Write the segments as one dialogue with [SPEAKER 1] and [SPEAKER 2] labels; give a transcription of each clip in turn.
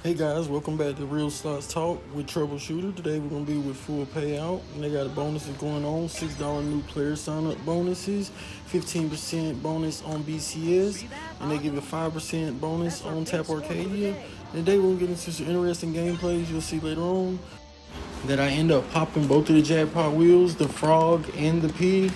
[SPEAKER 1] Hey guys, welcome back to Real Slots Talk with Troubleshooter. Today we're going to be with full payout, and they got a bonuses going on. $6 new player sign up bonuses, 15% bonus on BCS, and they give a 5% bonus on Tap Arcadia. And today we're going to get into some interesting gameplays you'll see later on. That I end up popping both of the jackpot wheels, the frog and the pig.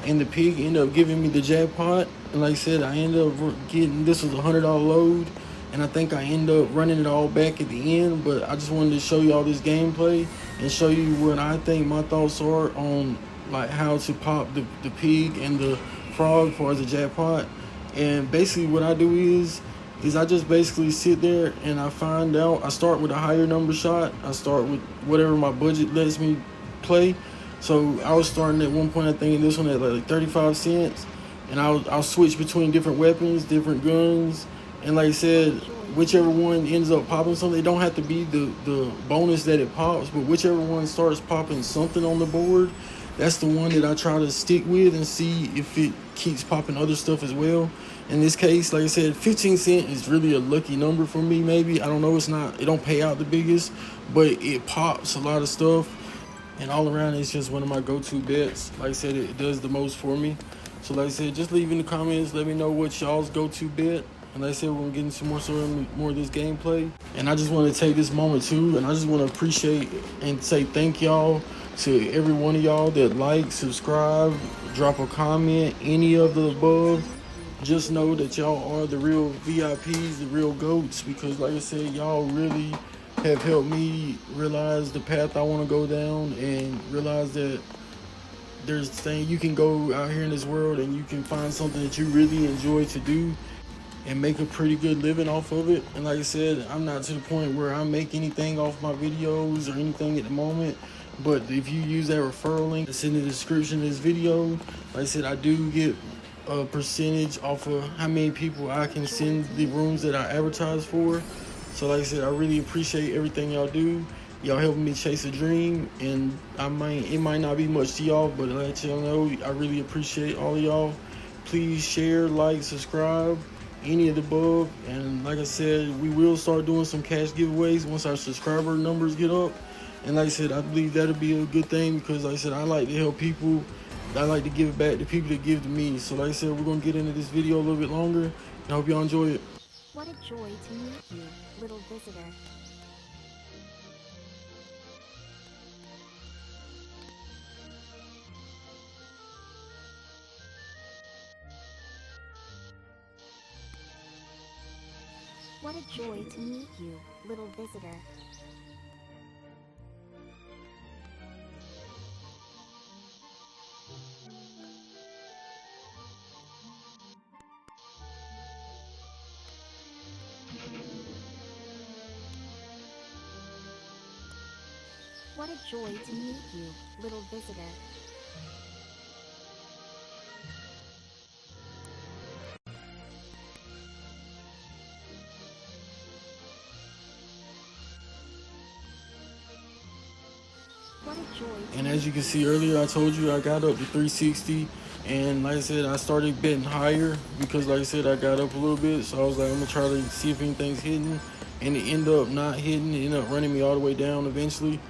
[SPEAKER 1] And the pig ended up giving me the jackpot. And like I said, I ended up getting, this was a $100 load. And I think I ended up running it all back at the end. But I just wanted to show you all this gameplay and show you what I think my thoughts are on like how to pop the pig and the frog for the jackpot. And basically what I do is I just basically sit there and I find out. I start with a higher number shot. I start with whatever my budget lets me play. So I was starting at one point, I think this one at like 35 cents. And I'll switch between different weapons, different guns. And like I said, whichever one ends up popping something, it don't have to be the bonus that it pops, but whichever one starts popping something on the board, that's the one that I try to stick with and see if it keeps popping other stuff as well. In this case, like I said, 15 cents is really a lucky number for me, maybe. I don't know, it don't pay out the biggest, but it pops a lot of stuff. And all around, it's just one of my go-to bets. Like I said, it does the most for me. So like I said, just leave in the comments, let me know what y'all's go-to bet. And like I said, we're going to get into more of this gameplay. And I just want to take this moment too, and I just want to appreciate and say thank y'all to every one of y'all that like, subscribe, drop a comment, any of the above. Just know that y'all are the real VIPs, the real GOATs, because like I said, y'all really have helped me realize the path I want to go down and realize that there's things you can go out here in this world and you can find something that you really enjoy to do and make a pretty good living off of it. And like I said, I'm not to the point where I make anything off my videos or anything at the moment. But if you use that referral link that's in the description of this video, like I said, I do get a percentage off of how many people I can send the rooms that I advertise for. So like I said, I really appreciate everything y'all do. Y'all helping me chase a dream, and it might not be much to y'all, but let y'all know I really appreciate all of y'all. Please share, like, subscribe, any of the above. And like I said, we will start doing some cash giveaways once our subscriber numbers get up. And like I said, I believe that'll be a good thing, because like I said, I like to help people. I like to give back to people that give to me. So like I said, we're going to get into this video a little bit longer, and I hope y'all enjoy it.
[SPEAKER 2] What a joy to meet you, little visitor. What a joy to meet you, little visitor. What a joy to meet you, little visitor. What a joy.
[SPEAKER 1] And as you can see earlier, I told you I got up to 360, and like I said, I started betting higher because like I said, I got up a little bit. So I was like, I'm gonna try to see if anything's hitting, and it ended up not hitting. It ended up running me all the way down eventually.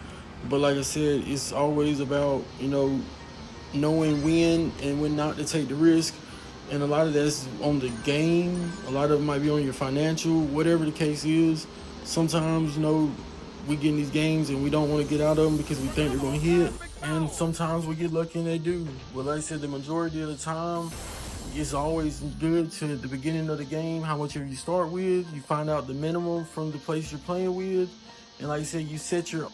[SPEAKER 1] But like I said, it's always about, knowing when and when not to take the risk. And a lot of that's on the game. A lot of it might be on your financial, whatever the case is. Sometimes, we get in these games and we don't want to get out of them because we think they're going to hit. And sometimes we get lucky and they do. But like I said, the majority of the time, it's always good to at the beginning of the game, how much you start with. You find out the minimum from the place you're playing with. And like I said, you set your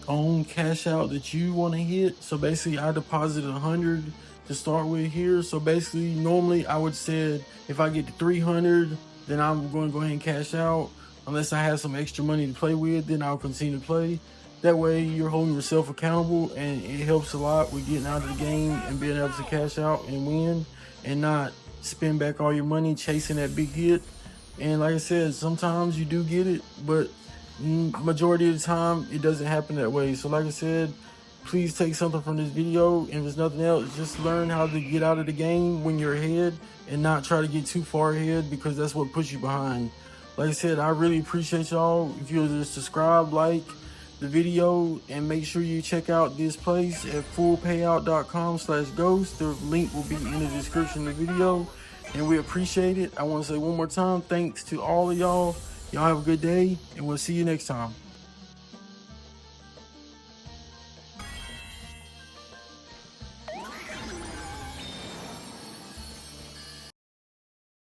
[SPEAKER 1] own cash out that you want to hit. So basically, I deposited 100 to start with here. So basically, normally I would say if I get to 300, then I'm going to go ahead and cash out. Unless I have some extra money to play with, then I'll continue to play. That way, you're holding yourself accountable, and it helps a lot with getting out of the game and being able to cash out and win, and not spend back all your money chasing that big hit. And like I said, sometimes you do get it, but majority of the time, it doesn't happen that way. So like I said, please take something from this video, and if there's nothing else, just learn how to get out of the game when you're ahead and not try to get too far ahead, because that's what puts you behind. Like I said, I really appreciate y'all. If you'll just subscribe, like the video, and make sure you check out this place at fullpayout.com/ghost. The link will be in the description of the video, and we appreciate it. I want to say one more time, thanks to all of y'all. Y'all have a good day, and we'll see you next time.